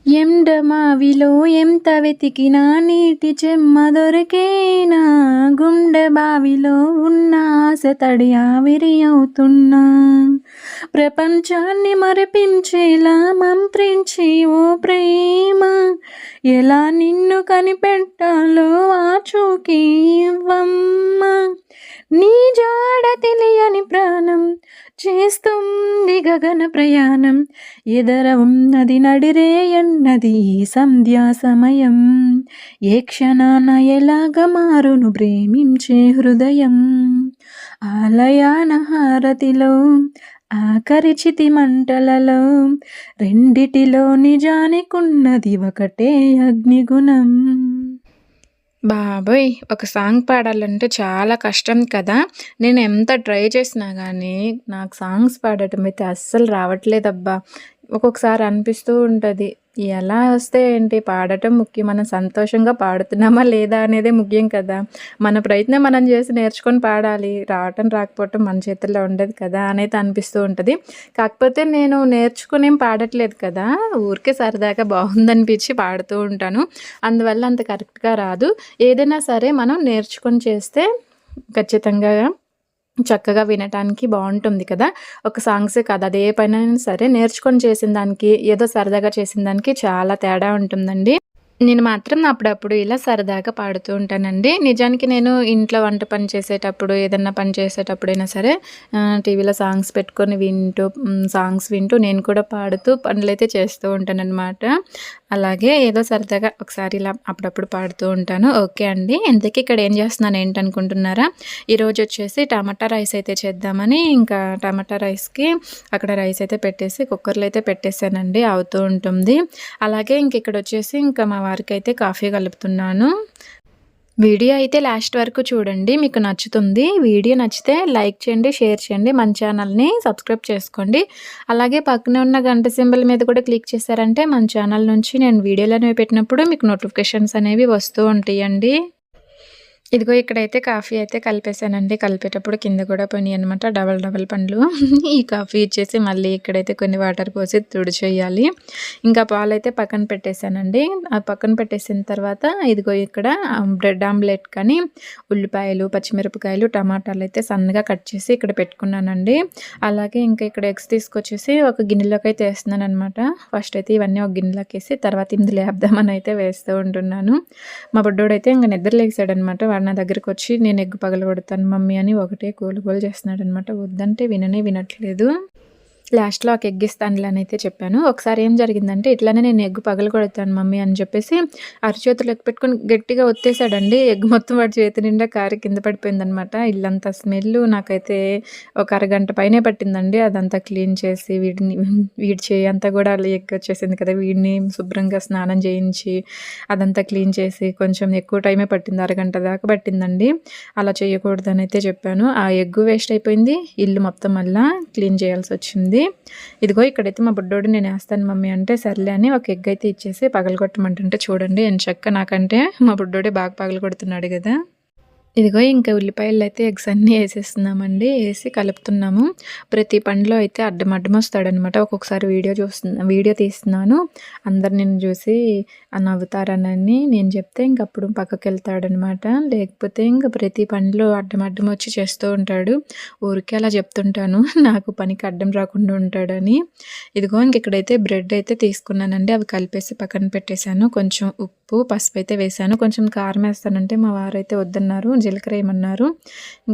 ఎండమావిలో ఎంత వెతికినా నీటి చెమ్మ దొరికేనా, గుండె బావిలో ఉన్న ఆశ తడి ఆవిరి అవుతున్నా, ప్రపంచాన్ని మరిపించేలా మంత్రించి ఓ ప్రేమ, ఎలా నిన్ను కనిపెట్టాలో ఆచూకీ ఇవ్వమ్మా, నీ జాడ తెలియని ప్రాణం చేస్తుంది గగన ప్రయాణం, ఎదర ఉన్నది నడిరేయన్నది ఈ సంధ్యా సమయం, ఏ క్షణాన ఎలాగ మారును ప్రేమించే హృదయం, ఆలయాన హారతిలో ఆఖరి చితి మంటలలో, రెండిటిలో నిజానికున్నది ఒకటే అగ్నిగుణం. బాబోయ్! ఒక సాంగ్ పాడాలంటే చాలా కష్టం కదా! నేను ఎంత ట్రై చేసినా గానీ, నాకు సాంగ్స్ పాడటం అయితే అస్సలు రావట్లేదబ్బా! ఒక్కొక్కసారి అనిపిస్తూ ఉంటది. ఎలా వస్తే ఏంటి, పాడటం ముఖ్యం. మనం సంతోషంగా పాడుతున్నామా లేదా అనేదే ముఖ్యం కదా! మన ప్రయత్నం మనం చేసి నేర్చుకొని పాడాలి. రావటం రాకపోవటం మన చేతుల్లో ఉండదు కదా అనేది అనిపిస్తూ ఉంటది. కాకపోతే నేను నేర్చుకుని ఏం పాడట్లేదు కదా! ఊరికే సరదాగా బాగుందనిపించి పాడుతూ ఉంటాను. అందువల్ల అంత కరెక్ట్‌గా రాదు. ఏదైనా సరే మనం నేర్చుకొని చేస్తే ఖచ్చితంగా చక్కగా వినటానికి బాగుంటుంది కదా! ఒక సాంగ్సే కాదు, అదే పనైనా సరే నేర్చుకొని చేసిన దానికి, ఏదో సరదాగా చేసిన దానికి చాలా తేడా ఉంటుందండి. నేను మాత్రం అప్పుడప్పుడు ఇలా సరదాగా పాడుతూ ఉంటానండి. నిజానికి నేను ఇంట్లో వంట పని చేసేటప్పుడు, ఏదన్నా పని చేసేటప్పుడైనా సరే టీవీలో సాంగ్స్ పెట్టుకొని సాంగ్స్ వింటూ నేను కూడా పాడుతూ పనులైతే చేస్తూ ఉంటాననమాట. అలాగే ఏదో సరదాగా ఒకసారి ఇలా అప్పుడప్పుడు పాడుతూ ఉంటాను. ఓకే అండి. ఇంతకీ ఇక్కడ ఏం చేస్తున్నాను ఏంటనుకుంటున్నారా? ఈరోజు వచ్చేసి టమాటా రైస్ అయితే చేద్దామని, ఇంకా టమాటా రైస్‌కి అక్కడ రైస్ అయితే పెట్టేసి కుక్కర్‌లో అయితే పెట్టేసానండి. అవుతూ ఉంటుంది. అలాగే ఇక్కడ వచ్చేసి ఇంకా మా వారికైతే కాఫీ కలుపుతున్నాను. వీడియో అయితే లాస్ట్ వరకు చూడండి, మీకు నచ్చుతుంది. వీడియో నచ్చితే లైక్ చేయండి, షేర్ చేయండి, మన ఛానల్ని సబ్స్క్రైబ్ చేసుకోండి. అలాగే పక్కనే ఉన్న గంట సింబల్ మీద కూడా క్లిక్ చేశారంటే మన ఛానల్ నుంచి నేను వీడియోలు అనేవి పెట్టినప్పుడు మీకు నోటిఫికేషన్స్ అనేవి వస్తూ ఉంటాయండి. ఇదిగో ఇక్కడైతే కాఫీ అయితే కలిపేసానండి. కలిపేటప్పుడు కింద కూడా పోయినాయనమాట డబల్ పండ్లు. ఈ కాఫీ ఇచ్చేసి మళ్ళీ ఇక్కడైతే కొన్ని వాటర్ పోసి తుడిచేయాలి. ఇంకా పాలైతే పక్కన పెట్టేశానండి. ఆ పక్కన పెట్టేసిన తర్వాత ఇదిగో ఇక్కడ బ్రెడ్ ఆమ్లెట్ కానీ ఉల్లిపాయలు, పచ్చిమిరపకాయలు, టమాటాలు అయితే సన్నగా కట్ చేసి ఇక్కడ పెట్టుకున్నానండి. అలాగే ఇక్కడ ఎగ్స్ తీసుకొచ్చేసి ఒక గిన్నెలోకి అయితే వేస్తున్నాను అనమాట. ఫస్ట్ అయితే ఇవన్నీ ఒక గిన్నెలోకి వేసి తర్వాత ఇందులో వేద్దామని అయితే వేస్తూ ఉంటున్నాను. మా బుడ్డోడైతే ఇంకా నిద్ర లేచాడనమాట. వాడు నా దగ్గరికి వచ్చి నేను ఎగ్ పగలగొడతాను మమ్మీ అని ఒకటే గోలు చేస్తున్నాడనమాట. వద్దంటే వినట్లేదు. లాస్ట్‌లో ఒక ఎగ్ ఇస్తానులే అని అయితే చెప్పాను. ఒకసారి ఏం జరిగిందంటే ఇట్లానే నేను ఎగ్ పగలగొడతాను మమ్మీ అని చెప్పేసి అరచేతిలో పెట్టుకొని గట్టిగా ఒత్తేసాడండి. ఎగ్ మొత్తం వాడి చేతి నిండా కారి కింద పడిపోయిందనమాట. ఇల్లంతా స్మెల్ నాకైతే ఒక అరగంట పైనే పట్టిందండి. అదంతా క్లీన్ చేసి వీడి చేయి అంతా కూడా ఎగ్ వచ్చేసింది కదా! వీడిని శుభ్రంగా స్నానం చేయించి అదంతా క్లీన్ చేసి కొంచెం ఎక్కువ టైమే పట్టింది. అరగంట దాకా పట్టిందండి. అలా చేయకూడదని అయితే చెప్పాను. ఆ ఎగ్ వేస్ట్ అయిపోయింది. ఇల్లు మొత్తం మళ్ళా క్లీన్ చేయాల్సి వచ్చింది. ఇదిగో ఇక్కడైతే మా బుడ్డోడు నేను వేస్తాను మమ్మీ అంటే సర్లే అని ఒక ఎగ్ అయితే ఇచ్చేసి పగలగొట్టమంటుంటే చూడండి ఎంచక్కా నాకంటే మా బుడ్డోడే బాగా పగలగొడుతున్నాడు కదా! ఇదిగో ఇంకా ఉల్లిపాయలు అయితే ఎగ్స్ అన్నీ వేసేస్తున్నామండి. వేసి కలుపుతున్నాము. ప్రతి పండులో అయితే అడ్డం వస్తాడనమాట. ఒక్కొక్కసారి వీడియో తీస్తున్నాను. అందరు నిన్ను చూసి నవ్వుతారనని నేను చెప్తే అప్పుడు పక్కకి వెళ్తాడనమాట. లేకపోతే ప్రతి పండులో అడ్డం వచ్చి చేస్తూ ఉంటాడు. ఊరికే అలా చెప్తుంటాను నాకు పనికి అడ్డం రాకుండా ఉంటాడని. ఇదిగో ఇక్కడైతే బ్రెడ్ అయితే తీసుకున్నానండి. అవి కలిపేసి పక్కన పెట్టేశాను. కొంచెం ఉప్పు, పసుపు అయితే వేసాను. కొంచెం కారం వేస్తానంటే మా వారైతే వద్దన్నారు. జీలకర్ర వేయమన్నారు.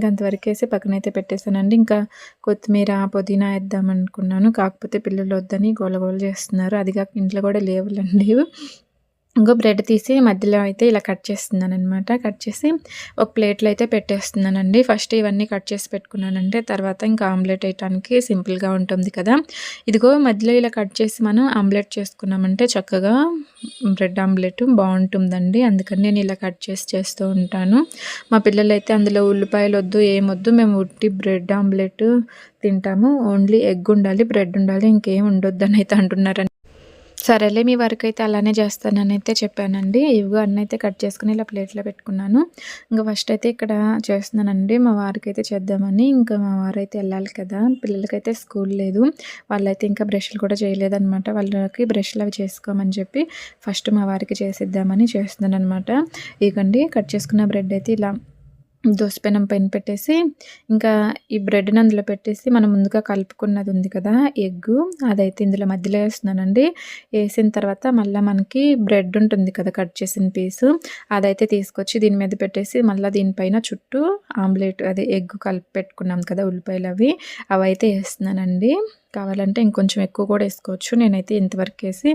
అంతవరకు వేసి పక్కనైతే పెట్టేశానండి. ఇంకా కొత్తిమీర, పుదీనా వేద్దాం అనుకున్నాను. కాకపోతే పిల్లలు వద్దని గోల చేస్తున్నారు. అది కాక ఇంట్లో కూడా లేవులండి. ఇంకో బ్రెడ్ తీసి మధ్యలో అయితే ఇలా కట్ చేస్తున్నాననమాట. కట్ చేసి ఒక ప్లేట్లో అయితే పెట్టేస్తున్నానండి. ఫస్ట్ ఇవన్నీ కట్ చేసి పెట్టుకున్నానంటే తర్వాత ఇంకా ఆమ్లెట్ వేయటానికి సింపుల్గా ఉంటుంది కదా! ఇదిగో మధ్యలో ఇలా కట్ చేసి మనం ఆమ్లెట్ చేసుకున్నామంటే చక్కగా బ్రెడ్ ఆమ్లెట్ బాగుంటుందండి. అందుకని నేను ఇలా కట్ చేసి చేస్తూ ఉంటాను. మా పిల్లలైతే అందులో ఉల్లిపాయలు వద్దు, ఏమొద్దు, మేము ఉట్టి బ్రెడ్ ఆమ్లెట్ తింటాము, ఓన్లీ ఎగ్ ఉండాలి, బ్రెడ్ ఉండాలి, ఇంకేం ఉండొద్దు అని అయితే అంటున్నారండి. సరేలే మీ వరకైతే అలానే చేస్తానని అయితే చెప్పానండి. ఇవిగో అన్నైతే కట్ చేసుకొని ఇలా ప్లేట్‌లో పెట్టుకున్నాను. ఇంకా ఫస్ట్ అయితే ఇక్కడ చేస్తున్నానండి. మా వారికైతే చేద్దామని. ఇంకా మా వారైతే ఎళ్ళాలి కదా! పిల్లలకైతే స్కూల్ లేదు. వాళ్ళైతే ఇంకా బ్రష్‌లు కూడా చేయలేదనమాట. వాళ్ళకి బ్రష్‌లు అవి చేసుకోమని చెప్పి ఫస్ట్ మా వారికి చేసిద్దామని చేస్తున్నాననమాట. ఇగోండి కట్ చేసుకున్న బ్రెడ్ అయితే ఇలా దోసపెనం పైన పెట్టేసి ఇంకా ఈ బ్రెడ్‌ని అందులో పెట్టేసి మనం ముందుగా కలుపుకున్నది ఉంది కదా! ఎగ్గు అదైతే ఇందులో మధ్యలో ఏస్తున్నానండి. ఏసిన తర్వాత మళ్ళా మనకి బ్రెడ్ ఉంటుంది కదా! కట్ చేసిన పీసు అదైతే తీసుకొచ్చి దీని మీద పెట్టేసి మళ్ళా దీనిపైన చుట్టూ ఆమ్లెట్ అదే ఎగ్ కలిపి పెట్టుకున్నాం కదా! ఉల్లిపాయలవి అవైతే ఏస్తున్నానండి. కావాలంటే ఇంకొంచెం ఎక్కువ కూడా ఏసుకోవచ్చు. నేనైతే ఇంతవరకేసి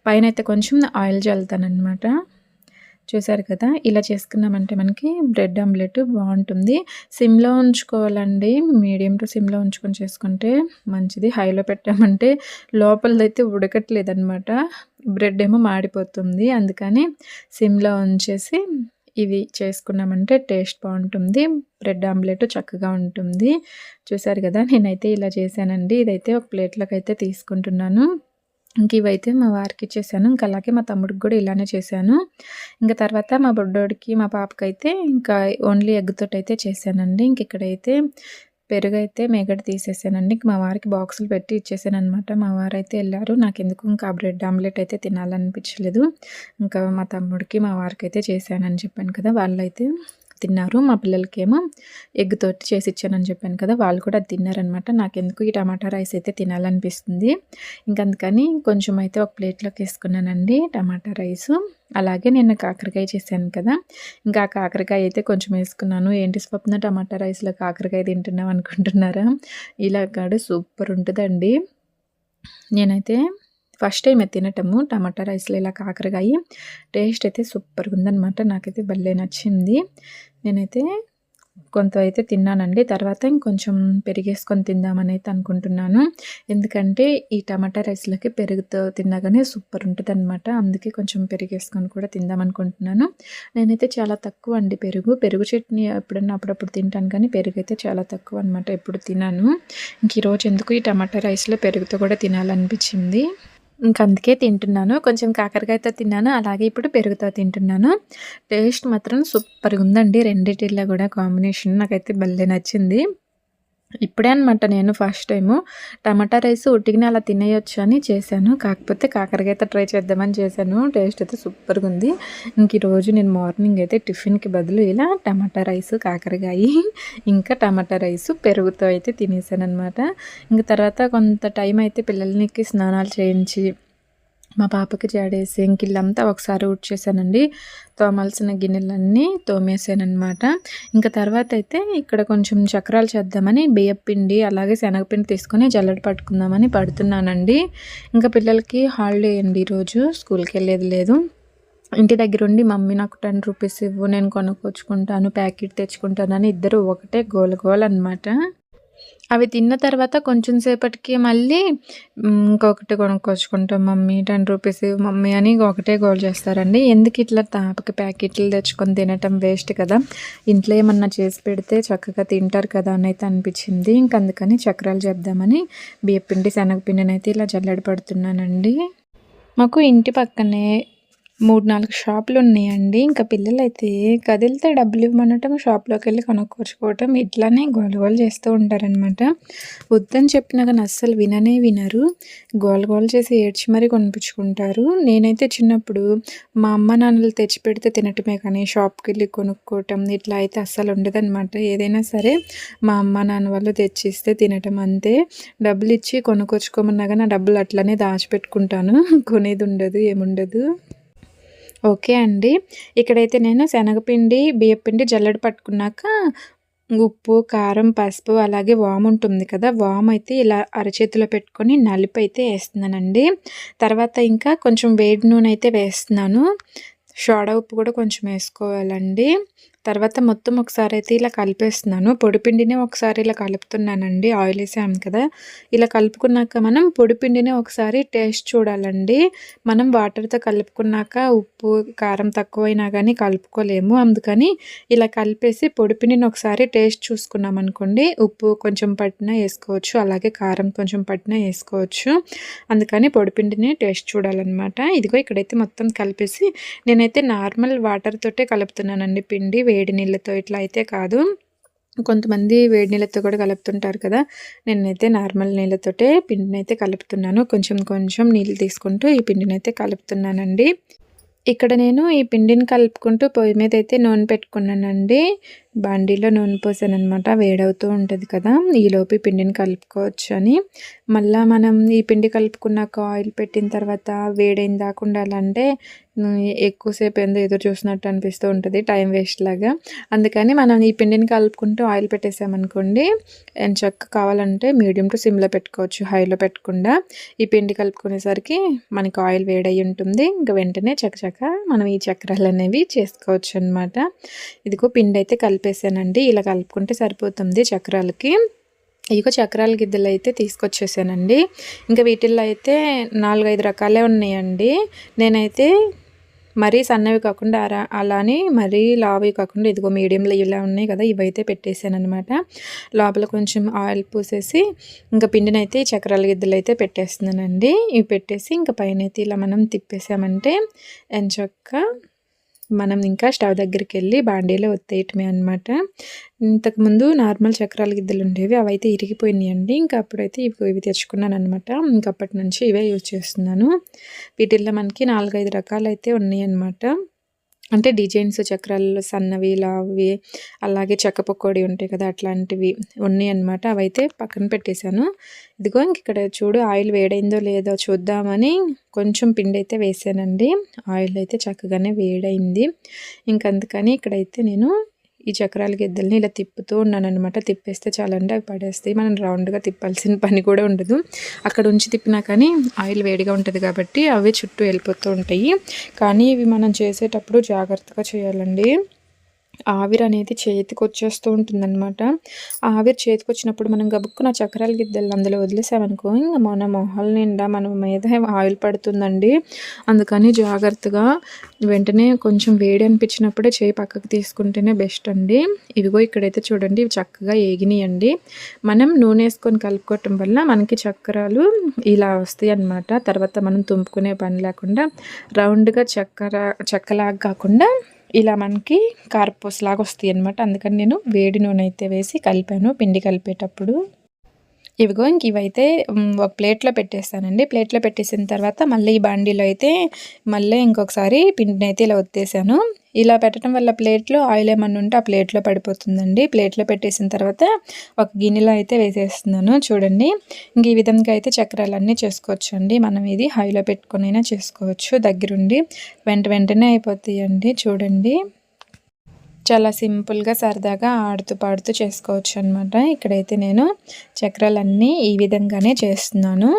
పైనైతే కొంచెం ఆయిల్ జల్లుతాననమాట. చూసారు కదా! ఇలా చేసుకున్నామంటే మనకి బ్రెడ్ ఆమ్లెట్ బావుంటుంది. సిమ్‌లో ఉంచుకోవాలండి. మీడియం టు సిమ్‌లో ఉంచుకొని చేసుకుంటే మంచిది. హైలో పెట్టామంటే లోపలదైతే ఉడకట్లేదనమాట. బ్రెడ్ ఏమో మాడిపోతుంది. అందుకని సిమ్‌లో ఉంచేసి ఇవి చేసుకున్నామంటే టేస్ట్ బావుంటుంది. బ్రెడ్ ఆమ్లెట్ చక్కగా ఉంటుంది. చూసారు కదా! నేనైతే ఇలా చేశానండి. ఇదైతే ఒక ప్లేట్‌లోకైతే తీసుకుంటున్నాను. ఇంక ఇవైతే మా వారికిచ్చేసాను. ఇంక అలాగే మా తమ్ముడికి గూడా ఇలానే చేశాను. ఇంక తర్వాత మా బుడ్డోడికి, మా పాపకైతే ఇంకా ఓన్లీ ఎగ్ తోటైతే చేశానండి. ఇంకిక్కడైతే పెరుగైతే మేగడ తీసేసానండి. ఇంక మా వారికి బాక్సులు పెట్టి ఇచ్చేసాననమాట. మా వారైతే ఎళ్లారు. నాకెందుకో ఇంకా బ్రెడ్ ఆమ్లెట్ అయితే తినాలనిపించలేదు. ఇంకా మా తమ్ముడికి, మా వారికైతే చేశానని చెప్పాను కదా! వాళ్ళైతే తిన్నారు. మా పిల్లలకేమో ఎగ్ తోటి చేసిచ్చానని చెప్పాను కదా! వాళ్ళు కూడా అది తిన్నారనమాట. నాకెందుకు ఈ టమాటా రైస్ అయితే తినాలనిపిస్తుంది. అందుకని కొంచెం అయితే ఒక ప్లేట్‌లోకి ఏసుకున్నానండి టమాటా రైసు. అలాగే నిన్న కాకరకాయ చేశాను కదా! ఇంకా ఆ కాకరకాయ అయితే కొంచెం ఏసుకున్నాను. ఏంటి స్వప్న టమాటా రైస్‌లో కాకరకాయ తింటున్నావు అనుకుంటున్నారా? ఇలా కాదు సూపర్ ఉంటదండి. నేనైతే ఫస్ట్ టైమే తినటము టమాటా రైస్‌లో ఇలా కాకరకాయి. టేస్ట్ అయితే సూపర్‌గుందనమాట. నాకైతే భలే నచ్చింది. నేనైతే కొంత అయితే తిన్నానండి. తర్వాత ఇంకొంచెం పెరిగేసుకొని తిందామని అయితే అనుకుంటున్నాను. ఎందుకంటే ఈ టమాటా రైస్‌లోకి పెరుగుతో తిన్నా గానీ సూపర్ ఉంటదనమాట. అందుకే కొంచెం పెరిగేసుకొని కూడా తిందామనుకుంటున్నాను. నేనైతే చాలా తక్కువ అండి పెరుగు. పెరుగు చట్నీ ఎప్పుడన్నా అప్పుడప్పుడు తింటాను కానీ పెరుగైతే చాలా తక్కువ అనమాట. ఎప్పుడు తినను. ఇంక ఈరోజు ఎందుకు ఈ టమాటా రైస్‌లో పెరుగుతో కూడా తినాలనిపించింది. అందుకే తింటున్నాను. కొంచెం కాకరకాయతో తిన్నాను. అలాగే ఇప్పుడు పెరుగుతో తింటున్నాను. టేస్ట్ మాత్రం సూపర్‌గుందండి. రెండిటిల్లో గూడా కాంబినేషన్ నాకైతే భలే నచ్చింది. ఇప్పుడే అనమాట నేను ఫస్ట్ టైము టమాటా రైస్ ఉట్టిగానే అలా తినేయొచ్చు అని చేశాను. కాకపోతే కాకరకాయతో ట్రై చేద్దామని చేశాను. టేస్ట్ అయితే సూపర్‌గుంది. ఈరోజు నేను మార్నింగ్ అయితే టిఫిన్‌కి బదులు ఇలా టమాటా రైస్, కాకరకాయి ఇంకా టమాటా రైసు, పెరుగుతో అయితే తినేసాననమాట. తర్వాత కొంత టైం అయితే పిల్లలకి స్నానాలు చేయించి మా పాపకి జడేసి ఇల్లంతా ఒకసారి ఊడ్చేసానండి. తోమాల్సిన గిన్నెలన్నీ తోమేసాననమాట. తర్వాత అయితే ఇక్కడ కొంచెం చక్రాలు చేద్దామని బియ్యపిండి అలాగే శనగపిండి తీసుకొని జల్లెడ పట్టుకుందామని పడుతున్నానండి. పిల్లలకి హాలిడే అండి ఈరోజు. స్కూల్‌కి వెళ్ళేది లేదు. ఇంటి దగ్గరుండి మమ్మీ నాకు 10 రూపీస్ ఇవ్వు నేను కొనుక్కొచ్చుకుంటాను, ప్యాకెట్ తెచ్చుకుంటానని ఇద్దరు ఒకటే గోల గోల అనమాట. అవి తిన్న తర్వాత కొంచెం సేపటికి మళ్ళీ ఇంకొకటి కొనుక్కొచ్చుకుంటాం మమ్మీ 10 రూపీస్ ఇవ్వు మమ్మీ అని ఒకటే గోల చేస్తారండి. ఎందుకు ఇట్లా తాపకి ప్యాకెట్లు తెచ్చుకొని తినటం వేస్ట్ కదా! ఇంట్లో ఏమన్నా చేసి పెడితే చక్కగా తింటారు కదా అని అయితే అనిపించింది. అందుకని చక్రాలు చేద్దామని బియ్యపిండి, శనగపిండినైతే ఇలా జల్లెడ పడుతున్నానండి. మాకు ఇంటి పక్కనే 3-4 షాపులున్నాయండి. పిల్లలైతే కదిలితే డబ్బులు ఇవ్వమనటం, షాప్‌లోకెళ్ళి కొనుక్కొచ్చుకోవటం ఇట్లానే గోల గోల చేస్తూ ఉంటారనమాట. వద్దని చెప్పినా కానీ అస్సలు విననే వినరు. గోల గోల చేసి ఏడ్చి మరీ కొనిపించుకుంటారు. నేనైతే చిన్నప్పుడు మా అమ్మ నాన్నలు తెచ్చిపెడితే తినటమే కానీ షాప్‌కెళ్ళి కొనుక్కోవటం ఇట్లా అయితే అస్సలు ఉండదనమాట. ఏదైనా సరే మా అమ్మ నాన్న వాళ్ళు తెచ్చిస్తే తినటం అంతే. డబ్బులు ఇచ్చి కొనుక్కొచ్చుకోమన్నా కానీ ఆ డబ్బులు అట్లనే దాచిపెట్టుకుంటాను. కొనేది ఉండదు, ఏముండదు. ఓకే అండి. ఇక్కడైతే నేను శనగపిండి, బియ్యపిండి జల్లెడ పట్టుకున్నాక ఉప్పు, కారం, పసుపు అలాగే వాముంటుంది కదా! వామైతే ఇలా అరచేతిలో పెట్టుకొని నలిపైతే ఏస్తున్నానండి. తర్వాత ఇంకా కొంచెం వేడి నూనె అయితే వేస్తున్నాను. సోడా ఉప్పు కూడా కొంచెం వేసుకోవాలండి. తర్వాత మొత్తం ఒకసారి అయితే ఇలా కలిపేస్తున్నాను. పొడిపిండిని ఒకసారి ఇలా కలుపుతున్నానండి. ఆయిల్ వేసాం కదా! ఇలా కలుపుకున్నాక మనం పొడిపిండిని ఒకసారి టేస్ట్ చూడాలండి. మనం వాటర్‌తో కలుపుకున్నాక ఉప్పు, కారం తక్కువైనా గానీ కలుపుకోలేము. అందుకని ఇలా కలిపేసి పొడిపిండిని ఒకసారి టేస్ట్ చూసుకున్నామనుకోండి, ఉప్పు కొంచెం పట్టినా ఏసుకోవచ్చు. అలాగే కారం కొంచెం పట్టినా ఏసుకోవచ్చు. అందుకని పొడిపిండిని టేస్ట్ చూడాలనమాట. ఇదిగో ఇక్కడైతే మొత్తం కలిపేసి నేనైతే నార్మల్ వాటర్ తోటే కలుపుతున్నానండి పిండి. వేడి నీళ్ళతో ఇట్లా అయితే కాదు. కొంతమంది వేడి నీళ్ళతో కూడా కలుపుతుంటారు కదా! నేనైతే నార్మల్ నీళ్ళతోటే పిండినైతే కలుపుతున్నాను. కొంచెం కొంచెం నీళ్ళు తీసుకుంటూ ఈ పిండినైతే కలుపుతున్నానండి. ఇక్కడ నేను ఈ పిండిని కలుపుకుంటూ పొయ్యి మీద అయితే నూనె పెట్టుకున్నానండి. బాండీలో నూనె పోసాననమాట. వేడవుతూ ఉంటుంది కదా! ఈలోపు ఈ పిండిని కలుపుకోవచ్చు అని. మళ్ళా మనం ఈ పిండి కలుపుకున్నాక ఆయిల్ పెట్టిన తర్వాత వేడైన దాకా ఉండాలంటే ఎక్కువసేపు ఏందో ఎదురు చూసినట్టు అనిపిస్తూ ఉంటుంది. టైం వేస్ట్ లాగా. అందుకని మనం ఈ పిండిని కలుపుకుంటూ ఆయిల్ పెట్టేసామనుకోండి, ఎంచక్కా కావాలంటే మీడియం టు సిమ్‌లో పెట్టుకోవచ్చు. హైలో పెట్టకుండా. ఈ పిండి కలుపుకునేసరికి మనకి ఆయిల్ వేడయ్యి ఉంటుంది. ఇంక వెంటనే చకచకా మనం ఈ చక్రాలనేవి చేసుకోవచ్చు అనమాట. ఇదిగో పిండి అయితే కలిపేసానండి. ఇలా కలుపుకుంటే సరిపోతుంది చక్రాలకి. ఇదిగో చక్రాల గిద్దెలు అయితే తీసుకొచ్చేసానండి. ఇంకా వీటిల్లో అయితే 4, 5 రకాలే ఉన్నాయండి. నేనైతే మరీ సన్నవి కాకుండా అలా అని మరీ లావువి కాకుండా ఇదిగో మీడియంలో ఇలా ఉన్నాయి కదా! ఇవైతే పెట్టేసాననమాట. లోపల కొంచెం ఆయిల్ పూసేసి ఇంకా పిండినైతే ఈ చక్రాల గిద్దెలు అయితే పెట్టేస్తున్నానండి. ఇవి పెట్టేసి ఇంకా పైనైతే ఇలా మనం తిప్పేసామంటే ఎంచక్కా మనం ఇంకా స్టవ్ దగ్గరికెళ్ళి బాండీలో ఒత్తేయటమే అనమాట. ఇంతకుముందు నార్మల్ చక్రాల గిద్దెలు ఉండేవి. అవైతే ఇరిగిపోయినాయండి. ఇంకా అప్పుడైతే ఇవి తెచ్చుకున్నాననమాట. ఇంక అప్పటి నుంచి ఇవే యూజ్ చేస్తున్నాను. వీటిల్లో మనకి 4, 5 రకాలైతే ఉన్నాయన్నమాట. అంటే డిజైన్స్ చక్రాల్లో సన్నవి, లావువి, అలాగే చెక్క పకోడీ ఉంటాయి కదా! అట్లాంటివి ఉన్నాయన్నమాట. అవైతే పక్కన పెట్టేశాను. ఇదిగో ఇక్కడ చూడు ఆయిల్ వేడైందో లేదో చూద్దామని కొంచెం పిండైతే వేసానండి. ఆయిల్ అయితే చక్కగానే వేడైంది. ఇంకందుకని ఇక్కడైతే నేను ఈ చక్రాల గిద్దెలని ఇలా తిప్పుతూ ఉన్నాననమాట. తిప్పేస్తే చాలండి అవి పడేస్తాయి. మనం రౌండ్‌గా తిప్పాల్సిన పని కూడా ఉండదు. అక్కడ ఉంచి తిప్పినా కానీ ఆయిల్ వేడిగా ఉంటుంది కాబట్టి అవి చుట్టూ వెళ్ళిపోతూ ఉంటాయి. కానీ ఇవి మనం చేసేటప్పుడు జాగ్రత్తగా చేయాలండి. ఆవిరి అనేది చేతికి వచ్చేస్తూ ఉంటుందన్నమాట. ఆవిరి చేతికి వచ్చినప్పుడు మనం గబుక్కున చక్రాల గిద్దెలు అందులో వదిలేసామనుకో ఇంక మన మొహాల నిండా మన మీద ఆయిల్ పడుతుందండి. అందుకని జాగ్రత్తగా వెంటనే కొంచెం వేడి అనిపించినప్పుడే చేయి పక్కకు తీసుకుంటేనే బెస్ట్ అండి. ఇవిగో ఇక్కడైతే చూడండి ఇవి చక్కగా ఏగినాయండి. మనం నూనె వేసుకొని కలుపుకోవటం వల్ల మనకి చక్రాలు ఇలా వస్తాయి అన్నమాట. తర్వాత మనం తుంపుకునే పని లేకుండా రౌండ్గా చెక్కలాగా కాకుండా ఇలా మనకి కారపూసలాగా వస్తాయి అన్నమాట. అందుకని నేను వేడి నూనె అయితే వేసి కలిపాను పిండి కలిపేటప్పుడు. ఇవిగో ఇంక ఇవైతే ఒక ప్లేట్లో పెట్టేస్తానండి. ప్లేట్లో పెట్టేసిన తర్వాత మళ్ళీ ఈ బాండీలో అయితే మళ్ళీ ఇంకొకసారి పిండిని అయితే ఇలా ఒత్తేసాను. ఇలా పెట్టడం వల్ల ప్లేట్లో ఆయిల్ ఏమన్నా ఉంటే ఆ ప్లేట్లో పడిపోతుందండి. ప్లేట్లో పెట్టేసిన తర్వాత ఒక గిన్నెలో అయితే వేసేస్తున్నాను. చూడండి ఇంక ఈ విధంగా అయితే చక్రాలన్నీ చేసుకోవచ్చు అండి. మనం ఇది హైలో పెట్టుకునైనా చేసుకోవచ్చు. దగ్గరుండి వెంటనే అయిపోతాయండి. చూడండి చాలా సింపుల్గా సరదాగా ఆడుతూ పాడుతూ చేసుకోవచ్చు అనమాట. ఇక్కడైతే నేను చక్రాలన్నీ ఈ విధంగానే చేస్తున్నాను.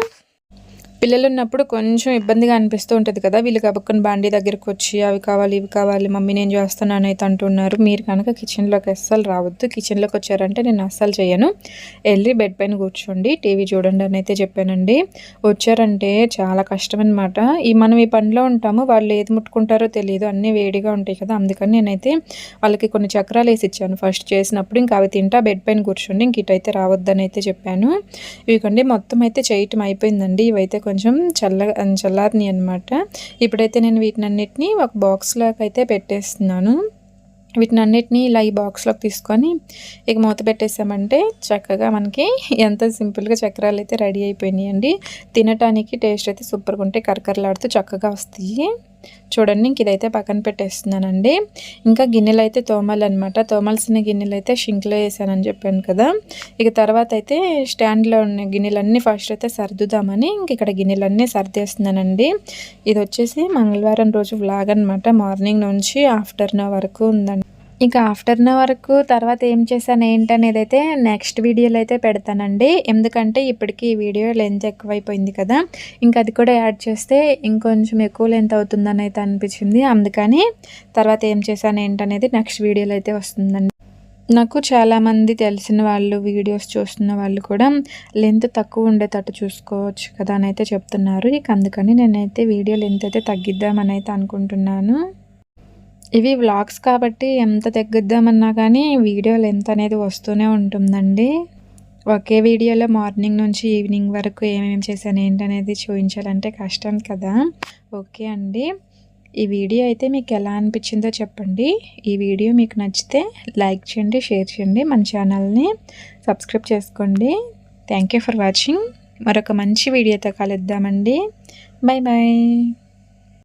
పిల్లలు ఉన్నప్పుడు కొంచెం ఇబ్బందిగా అనిపిస్తూ ఉంటుంది కదా! వీళ్ళు గబుక్కున బాండీ దగ్గరికి వచ్చి అవి కావాలి ఇవి కావాలి మమ్మీ నేను చేస్తున్నాను అయితే అంటున్నారు. మీరు కనుక కిచెన్లోకి అస్సలు రావద్దు. కిచెన్లోకి వచ్చారంటే నేను అస్సలు చేయను. వెళ్ళి బెడ్ పైన కూర్చోండి, టీవీ చూడండి అని అయితే చెప్పానండి. వచ్చారంటే చాలా కష్టం అనమాట. మనం ఈ పనిలో ఉంటాము, వాళ్ళు ఏది ముట్టుకుంటారో తెలియదు, అన్నీ వేడిగా ఉంటాయి కదా! అందుకని నేనైతే వాళ్ళకి కొన్ని చక్రాలు వేసి ఇచ్చాను ఫస్ట్ చేసినప్పుడు. ఇంకా అవి తింటా బెడ్ పైన కూర్చోండి, ఇంక ఇటైతే రావద్దని అయితే చెప్పాను. ఇవికండి మొత్తం అయితే చేయటం అయిపోయిందండి. ఇవైతే కొంచెం చల్లారినాయి అనమాట. ఇప్పుడైతే నేను వీటినన్నిటిని ఒక బాక్స్లోకి అయితే పెట్టేస్తున్నాను. వీటినన్నిటిని ఇలా ఈ బాక్స్లోకి తీసుకొని ఇక మూత పెట్టేసామంటే చక్కగా మనకి ఎంత సింపుల్గా చక్రాలు అయితే రెడీ అయిపోయినాయండి. తినటానికి టేస్ట్ అయితే సూపర్గా ఉంటాయి, కరకరలాడుతూ చక్కగా వస్తాయి. చూడండి ఇంక ఇదైతే పక్కన పెట్టేస్తున్నానండి. ఇంకా గిన్నెలు అయితే తోమాలన్నమాట. తోమాల్సిన గిన్నెలు అయితే షింక్లో వేసానని చెప్పాను కదా! ఇక తర్వాత అయితే స్టాండ్లో ఉన్న గిన్నెలన్నీ ఫస్ట్ అయితే సర్దుదామని ఇంక ఇక్కడ గిన్నెలన్నీ సర్దేస్తున్నానండి. ఇది వచ్చేసి మంగళవారం రోజు వ్లాగ్ అనమాట. మార్నింగ్ నుంచి ఆఫ్టర్నూన్ వరకు ఉందండి. ఇక ఆఫ్టర్‌నూన్ వరకు తర్వాత ఏం చేశాను ఏంటనేది అయితే నెక్స్ట్ వీడియోలో అయితే పెడతానండి. ఎందుకంటే ఇప్పటికి ఈ వీడియో లెంత్ ఎక్కువైపోయింది కదా! ఇంకా అది కూడా యాడ్ చేస్తే ఇంకొంచెం ఎక్కువ లెంత్ అవుతుందని అయితే అనిపించింది. అందుకని తర్వాత ఏం చేశాను ఏంటనేది నెక్స్ట్ వీడియోలో అయితే వస్తుందండి. నాకు చాలామంది తెలిసిన వాళ్ళు వీడియోస్ చూస్తున్న వాళ్ళు కూడా లెంత్ తక్కువ ఉండేటట్టు చూసుకోవచ్చు కదా అని అయితే చెప్తున్నారు. ఇక అందుకని నేనైతే వీడియో లెంత్ అయితే తగ్గిద్దామని అయితే అనుకుంటున్నాను. ఇవి వ్లాగ్స్ కాబట్టి ఎంత తగ్గిద్దామన్నా కానీ వీడియో లెంత్ అనేది వస్తూనే ఉంటుందండి. ఒకే వీడియోలో మార్నింగ్ నుంచి ఈవినింగ్ వరకు ఏమేమి చేశాను ఏంటనేది చూపించాలంటే కష్టం కదా! ఓకే అండి. ఈ వీడియో అయితే మీకు ఎలా అనిపించిందో చెప్పండి. ఈ వీడియో మీకు నచ్చితే లైక్ చేయండి, షేర్ చేయండి, మన ఛానల్ని సబ్స్క్రైబ్ చేసుకోండి. Thank you for watching. మరొక మంచి వీడియోతో కలుద్దామండి. Bye bye.